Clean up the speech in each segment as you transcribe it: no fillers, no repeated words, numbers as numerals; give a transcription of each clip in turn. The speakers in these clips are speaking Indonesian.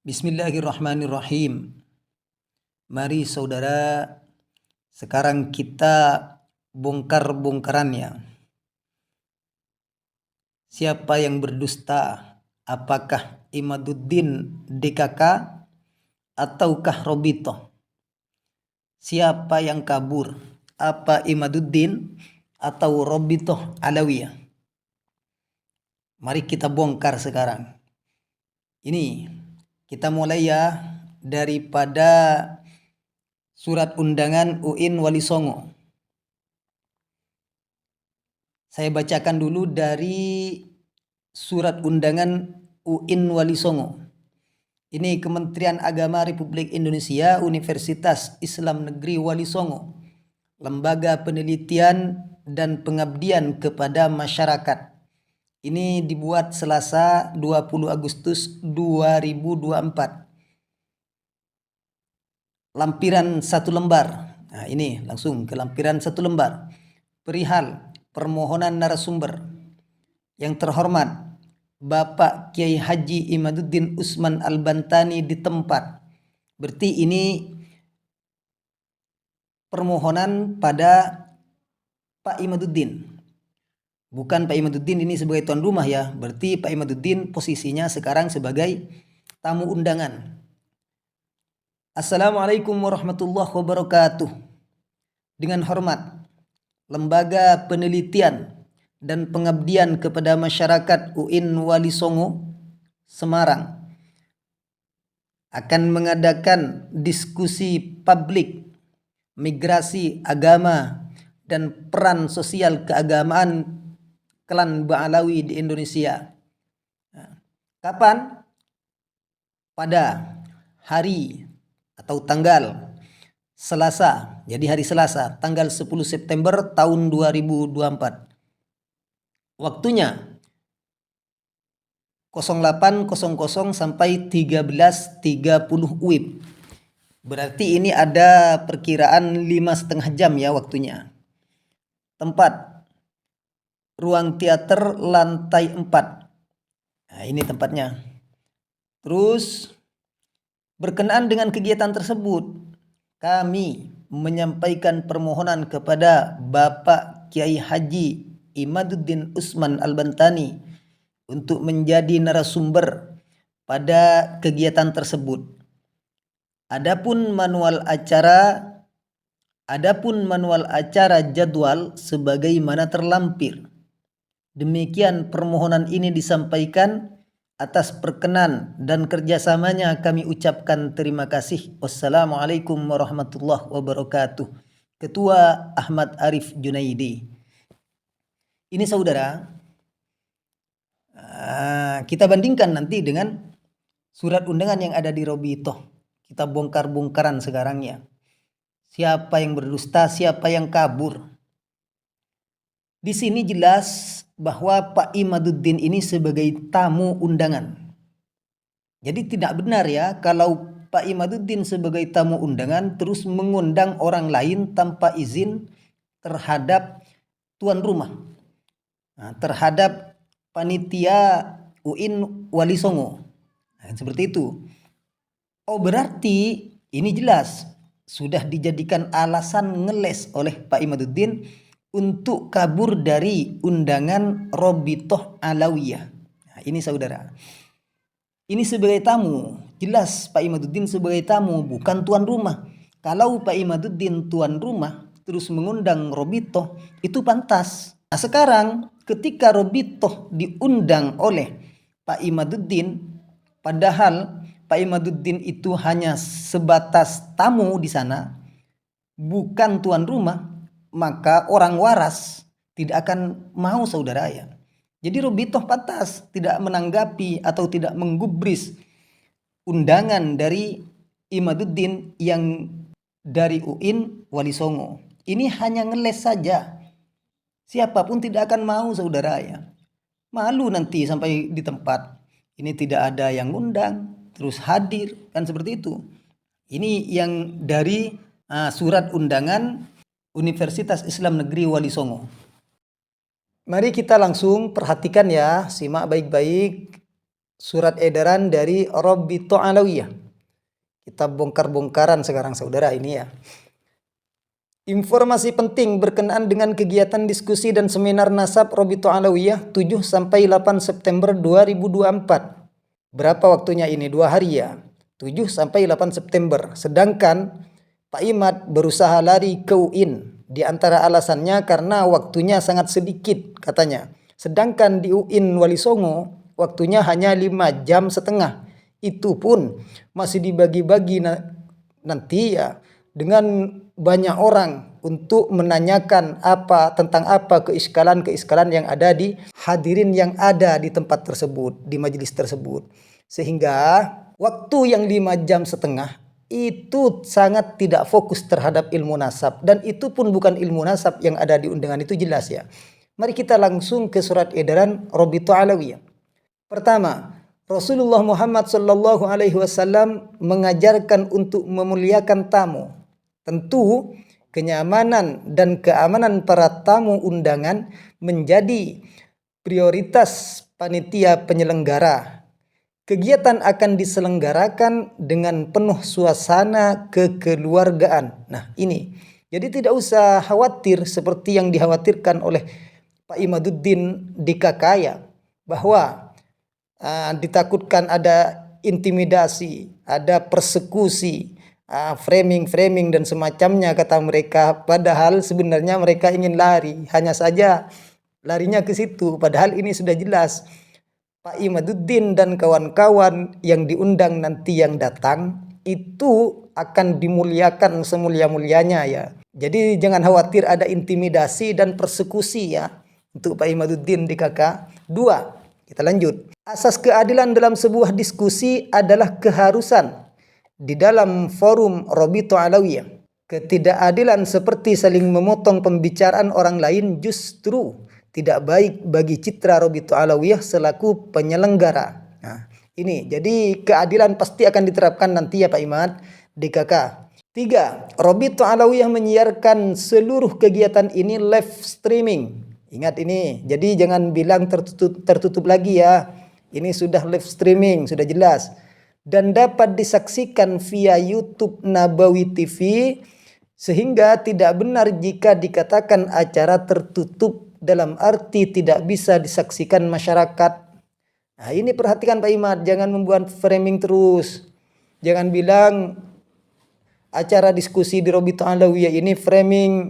Bismillahirrahmanirrahim. Mari saudara, sekarang kita bongkar-bongkarannya. Siapa yang berdusta? Apakah Imaduddin DKK ataukah Robito? Siapa yang kabur? Apa Imaduddin atau Robito Alawiyah? Mari kita bongkar sekarang. Ini kita mulai ya daripada surat undangan UIN Wali Songo. Saya bacakan dulu dari surat undangan UIN Wali Songo. Ini Kementerian Agama Republik Indonesia, Universitas Islam Negeri Wali Songo, Lembaga Penelitian dan Pengabdian kepada Masyarakat. Ini dibuat Selasa 20 Agustus 2024. Lampiran 1 lembar. Nah, ini langsung ke lampiran 1 lembar. Perihal permohonan narasumber. Yang terhormat Bapak Kiai Haji Imaduddin Usman Al-Bantani di tempat. Berarti ini permohonan pada Pak Imaduddin. Bukan Pak Imaduddin ini sebagai tuan rumah ya. Berarti Pak Imaduddin posisinya sekarang sebagai tamu undangan. Assalamualaikum warahmatullahi wabarakatuh. Dengan hormat, Lembaga Penelitian dan Pengabdian kepada Masyarakat UIN Wali Songo, Semarang, akan mengadakan diskusi publik migrasi agama dan peran sosial keagamaan klan Ba'alawi di Indonesia. Kapan? Pada hari atau tanggal Selasa, jadi hari Selasa, tanggal 10 September tahun 2024. Waktunya 08.00 sampai 13.30 WIB. Berarti ini ada perkiraan 5,5 jam ya waktunya. Tempat ruang teater lantai 4. Nah, ini tempatnya. Terus berkenaan dengan kegiatan tersebut, kami menyampaikan permohonan kepada Bapak Kiai Haji Imaduddin Usman Al-Bantani untuk menjadi narasumber pada kegiatan tersebut. Adapun manual acara jadwal sebagaimana terlampir. Demikian permohonan ini disampaikan. Atas perkenan dan kerjasamanya kami ucapkan terima kasih. Wassalamualaikum warahmatullahi wabarakatuh. Ketua Ahmad Arif Junaidi. Ini saudara, kita bandingkan nanti dengan surat undangan yang ada di Robito. Kita bongkar-bongkaran sekarang ya. Siapa yang berdusta, siapa yang kabur. Di sini jelas bahwa Pak Imaduddin ini sebagai tamu undangan. Jadi tidak benar ya kalau Pak Imaduddin sebagai tamu undangan terus mengundang orang lain tanpa izin terhadap tuan rumah. Nah, terhadap panitia UIN Wali Songo. Nah, seperti itu. Oh, berarti ini jelas sudah dijadikan alasan ngeles oleh Pak Imaduddin untuk kabur dari undangan Robitoh Alawiyah. Nah, ini saudara. Ini sebagai tamu. Jelas Pak Imaduddin sebagai tamu, bukan tuan rumah. Kalau Pak Imaduddin tuan rumah terus mengundang Robitoh, itu pantas. Nah, sekarang ketika Robitoh diundang oleh Pak Imaduddin, padahal Pak Imaduddin itu hanya sebatas tamu di sana, bukan tuan rumah, maka orang waras tidak akan mau saudara ya. Jadi Robitoh pantas tidak menanggapi atau tidak menggubris undangan dari Imaduddin yang dari UIN Wali Songo. Ini hanya ngeles saja. Siapapun tidak akan mau saudara ya. Malu nanti sampai di tempat. Ini tidak ada yang undang, terus hadir, kan seperti itu. Ini yang dari surat undangan Universitas Islam Negeri Wali Songo. Mari kita langsung perhatikan ya, simak baik-baik surat edaran dari Rabithah Alawiyah. Kita bongkar-bongkaran sekarang saudara ini ya. Informasi penting berkenaan dengan kegiatan diskusi dan seminar nasab Rabithah Alawiyah 7-8 September 2024. Berapa waktunya ini? 2 hari ya. 7-8 September. Sedangkan Pak Imad berusaha lari ke UIN. Di antara alasannya karena waktunya sangat sedikit katanya. Sedangkan di UIN Wali Songo waktunya hanya 5,5 jam. Itu pun masih dibagi-bagi nanti ya dengan banyak orang untuk menanyakan tentang apa keiskalan yang ada di hadirin yang ada di tempat tersebut, di majelis tersebut. Sehingga waktu yang 5,5 jam itu sangat tidak fokus terhadap ilmu nasab, dan itu pun bukan ilmu nasab yang ada di undangan itu, jelas ya. Mari kita langsung ke surat edaran Rabithah Alawiyah. Pertama, Rasulullah Muhammad sallallahu alaihi wasallam mengajarkan untuk memuliakan tamu. Tentu kenyamanan dan keamanan para tamu undangan menjadi prioritas panitia penyelenggara. Kegiatan akan diselenggarakan dengan penuh suasana kekeluargaan. Nah ini, jadi tidak usah khawatir seperti yang dikhawatirkan oleh Pak Imaduddin DKK bahwa ditakutkan ada intimidasi, ada persekusi, framing dan semacamnya kata mereka. Padahal sebenarnya mereka ingin lari, hanya saja larinya ke situ. Padahal ini sudah jelas Pak Imaduddin dan kawan-kawan yang diundang nanti yang datang itu akan dimuliakan semulia-mulianya ya. Jadi jangan khawatir ada intimidasi dan persekusi ya untuk Pak Imaduddin DKK. 2, kita lanjut. Asas keadilan dalam sebuah diskusi adalah keharusan di dalam forum Rabithah Alawiyah. Ketidakadilan seperti saling memotong pembicaraan orang lain justru tidak baik bagi citra Rabithah Alawiyah selaku penyelenggara. Nah, ini jadi keadilan pasti akan diterapkan nanti ya Pak Imad DKK. 3, Rabithah Alawiyah menyiarkan seluruh kegiatan ini live streaming. Ingat ini, jadi jangan bilang tertutup lagi ya. Ini sudah live streaming, sudah jelas. Dan dapat disaksikan via YouTube Nabawi TV, sehingga tidak benar jika dikatakan acara tertutup dalam arti tidak bisa disaksikan masyarakat. Nah ini perhatikan Pak Imad, jangan membuat framing terus. Jangan bilang acara diskusi di Rabithah Alawiyah ini framing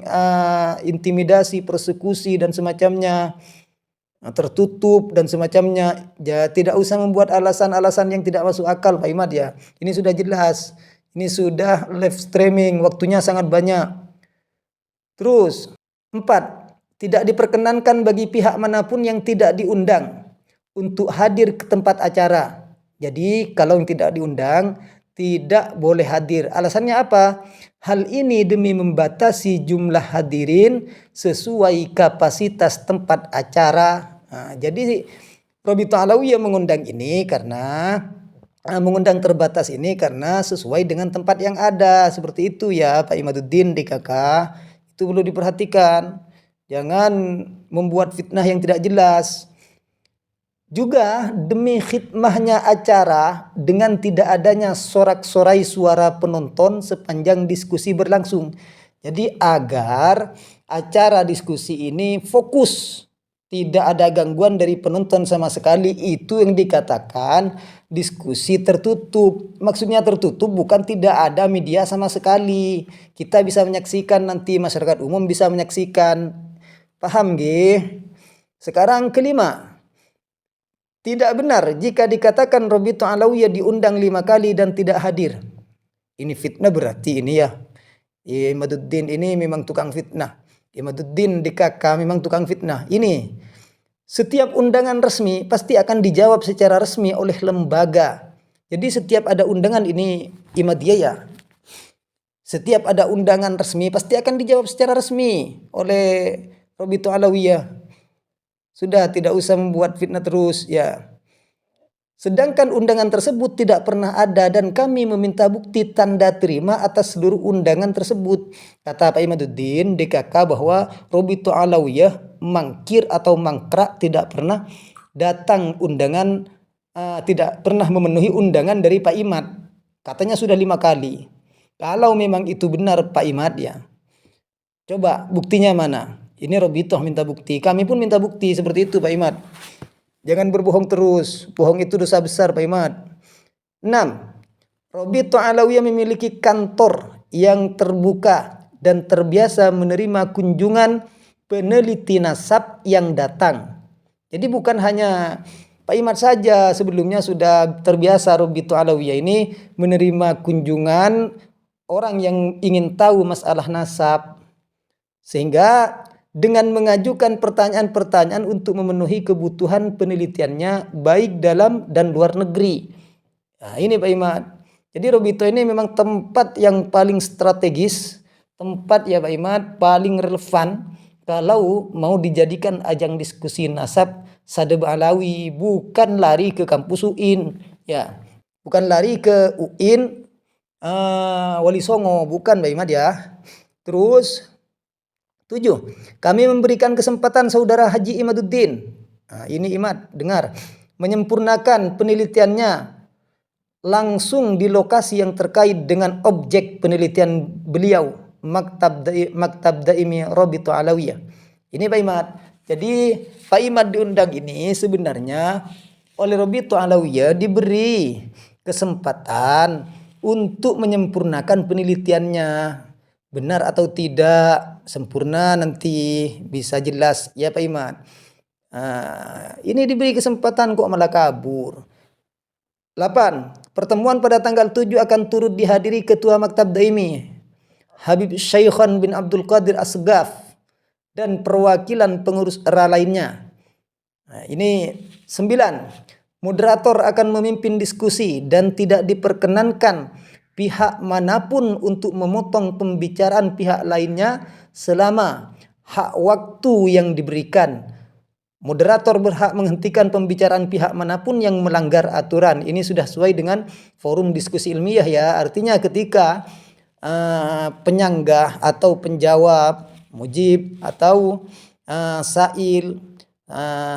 intimidasi, persekusi dan semacamnya, tertutup dan semacamnya. Ya, tidak usah membuat alasan-alasan yang tidak masuk akal Pak Imad ya. Ini sudah jelas. Ini sudah live streaming, waktunya sangat banyak. Terus 4, tidak diperkenankan bagi pihak manapun yang tidak diundang untuk hadir ke tempat acara. Jadi kalau yang tidak diundang tidak boleh hadir. Alasannya apa? Hal ini demi membatasi jumlah hadirin sesuai kapasitas tempat acara. Nah, jadi Rabithah Alawiyah mengundang ini karena mengundang terbatas ini karena sesuai dengan tempat yang ada. Seperti itu ya Pak Imaduddin DKK. Itu perlu diperhatikan. Jangan membuat fitnah yang tidak jelas. Juga demi khidmahnya acara dengan tidak adanya sorak-sorai suara penonton sepanjang diskusi berlangsung. Jadi agar acara diskusi ini fokus, tidak ada gangguan dari penonton sama sekali, itu yang dikatakan diskusi tertutup. Maksudnya tertutup bukan tidak ada media sama sekali. Kita bisa menyaksikan, nanti masyarakat umum bisa menyaksikan. Paham nggih? Sekarang 5. Tidak benar jika dikatakan Rabithah Alawiyah diundang 5 kali dan tidak hadir. Ini fitnah berarti ini ya. Imaduddin ini memang tukang fitnah. Imaduddin DKK memang tukang fitnah. Ini setiap undangan resmi pasti akan dijawab secara resmi oleh lembaga. Jadi setiap ada undangan ini Imadiyah ya. Setiap ada undangan resmi pasti akan dijawab secara resmi oleh Rabithah Alawiyah. Sudah, tidak usah membuat fitnah terus ya. Sedangkan undangan tersebut tidak pernah ada dan kami meminta bukti tanda terima atas seluruh undangan tersebut. Kata Pak Imaduddin DKK bahwa Rabithah Alawiyah mangkir atau mangkrak, tidak pernah datang undangan tidak pernah memenuhi undangan dari Pak Imad. Katanya sudah 5 kali. Kalau memang itu benar Pak Imad ya, coba buktinya mana? Ini Robitoh minta bukti, kami pun minta bukti seperti itu Pak Imad. Jangan berbohong terus, bohong itu dosa besar Pak Imad. 6. Robitoh Alawiyah memiliki kantor yang terbuka dan terbiasa menerima kunjungan peneliti nasab yang datang. Jadi bukan hanya Pak Imad saja, sebelumnya sudah terbiasa Robitoh Alawiyah ini menerima kunjungan orang yang ingin tahu masalah nasab. Sehingga dengan mengajukan pertanyaan-pertanyaan untuk memenuhi kebutuhan penelitiannya baik dalam dan luar negeri. Nah, ini Pak Imad. Jadi Robitoh ini memang tempat yang paling strategis, tempat ya Pak Imad paling relevan kalau mau dijadikan ajang diskusi nasab Sadeb Alawi, bukan lari ke kampus UIN ya, bukan lari ke UIN Wali Songo, bukan Pak Imad ya. Terus 7. Kami memberikan kesempatan saudara Haji Imaduddin, ini Imad dengar, menyempurnakan penelitiannya langsung di lokasi yang terkait dengan objek penelitian beliau, Maktab Daimi Robitoh Alawiyah. Ini Pak Imad. Jadi Pak Imad diundang ini sebenarnya oleh Robitoh Alawiyah diberi kesempatan untuk menyempurnakan penelitiannya. Benar atau tidak, sempurna nanti bisa jelas ya Pak Imad. Ini diberi kesempatan kok malah kabur. 8. Pertemuan pada tanggal 7 akan turut dihadiri Ketua Maktab Daimi Habib Syaikhan bin Abdul Qadir Asgaf dan perwakilan pengurus ERA lainnya. Ini 9. Moderator akan memimpin diskusi dan tidak diperkenankan pihak manapun untuk memotong pembicaraan pihak lainnya selama hak waktu yang diberikan. Moderator berhak menghentikan pembicaraan pihak manapun yang melanggar aturan. Ini sudah sesuai dengan forum diskusi ilmiah ya. Artinya ketika penyanggah atau penjawab, mujib atau sa'il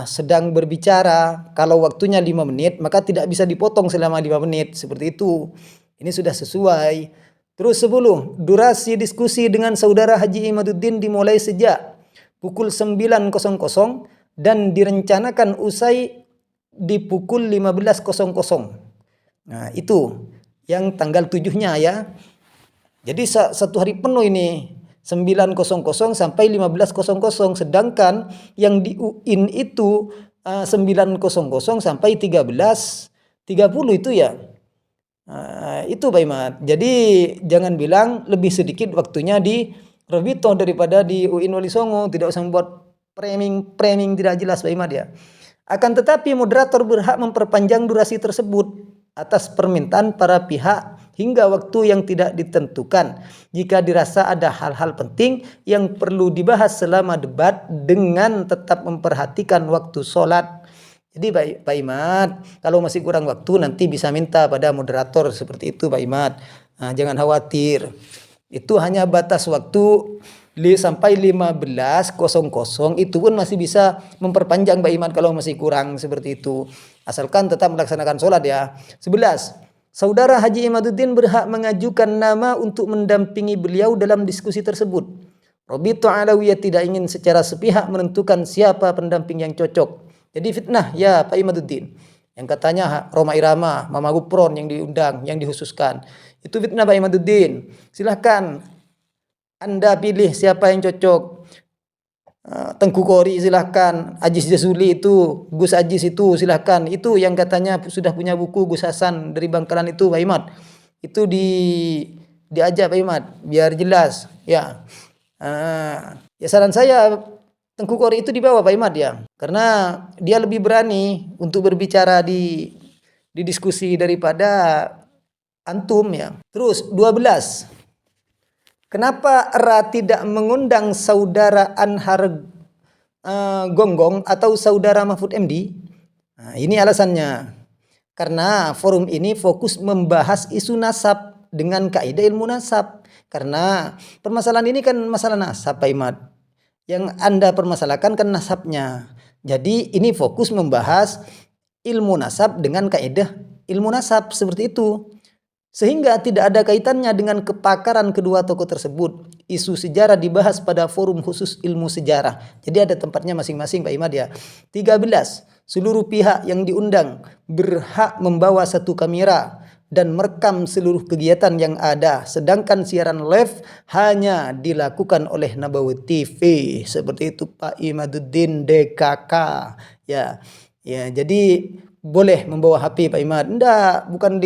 sedang berbicara, kalau waktunya 5 menit maka tidak bisa dipotong selama 5 menit. Seperti itu. Ini sudah sesuai. Terus 10. Durasi diskusi dengan saudara Haji Imaduddin dimulai sejak pukul 9.00 dan direncanakan usai di pukul 15.00. Nah, itu yang tanggal 7-nya ya. Jadi satu hari penuh ini 9.00 sampai 15.00, sedangkan yang di UIN itu 9.00 sampai 13.30 itu ya. Itu Pak Imad. Jadi jangan bilang lebih sedikit waktunya di Robitoh daripada di UIN Wali Songo, tidak usah membuat framing tidak jelas Pak Imad ya. Akan tetapi moderator berhak memperpanjang durasi tersebut atas permintaan para pihak hingga waktu yang tidak ditentukan jika dirasa ada hal-hal penting yang perlu dibahas selama debat dengan tetap memperhatikan waktu sholat. Jadi Pak Imad, kalau masih kurang waktu nanti bisa minta pada moderator seperti itu Pak Imad. Jangan khawatir. Itu hanya batas waktu sampai 15.00, itu pun masih bisa memperpanjang Pak Imad kalau masih kurang seperti itu. Asalkan tetap melaksanakan sholat ya. 11. Saudara Haji Imaduddin berhak mengajukan nama untuk mendampingi beliau dalam diskusi tersebut. Robitoh Alawiyah tidak ingin secara sepihak menentukan siapa pendamping yang cocok. Jadi fitnah ya Pak Imaduddin. Yang katanya Roma Irama, Mama Gupron yang diundang, yang dikhususkan. Itu fitnah Pak Imaduddin. Silahkan Anda pilih siapa yang cocok. Tengku Kori silahkan, Ajis Jasuli itu, Gus Ajis itu silahkan. Itu yang katanya sudah punya buku Gus Hasan dari Bangkalan itu Pak Imad. Itu diajak Pak Imad biar jelas ya. Ya saran saya Tengku Kori itu dibawa Pak Imad ya. Karena dia lebih berani untuk berbicara di diskusi daripada antum ya. Terus 12. Kenapa ERA tidak mengundang saudara Anhar Gonggong atau saudara Mahfud MD? Nah, ini alasannya. Karena forum ini fokus membahas isu nasab dengan kaidah ilmu nasab. Karena permasalahan ini kan masalah nasab Pak Imad. Yang Anda permasalahkan kan nasabnya. Jadi ini fokus membahas ilmu nasab dengan kaidah ilmu nasab seperti itu. Sehingga tidak ada kaitannya dengan kepakaran kedua tokoh tersebut. Isu sejarah dibahas pada forum khusus ilmu sejarah. Jadi ada tempatnya masing-masing Pak Imad ya. 13. Seluruh pihak yang diundang berhak membawa satu kamera dan merekam seluruh kegiatan yang ada. Sedangkan siaran live hanya dilakukan oleh Nabawi TV. Seperti itu Pak Imaduddin DKK. Ya, jadi boleh membawa HP Pak Imad. Enggak, bukan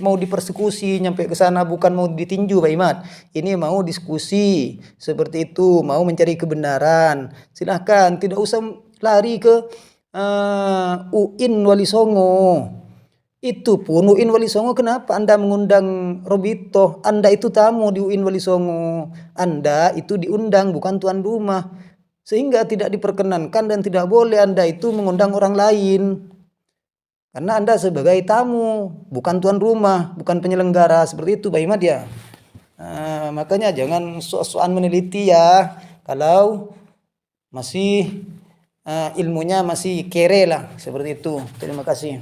mau dipersekusi nyampe ke sana, bukan mau ditinju Pak Imad. Ini mau diskusi seperti itu, mau mencari kebenaran. Silahkan, tidak usah lari ke UIN Wali Songo. Itu pun UIN Wali Songo, kenapa Anda mengundang Robito? Anda itu tamu di UIN Wali Songo. Anda itu diundang, bukan tuan rumah. Sehingga tidak diperkenankan dan tidak boleh Anda itu mengundang orang lain. Karena Anda sebagai tamu, bukan tuan rumah, bukan penyelenggara, seperti itu Pak Imad ya. Makanya jangan sok-sokan meneliti ya, kalau masih ilmunya masih kere lah, seperti itu. Terima kasih.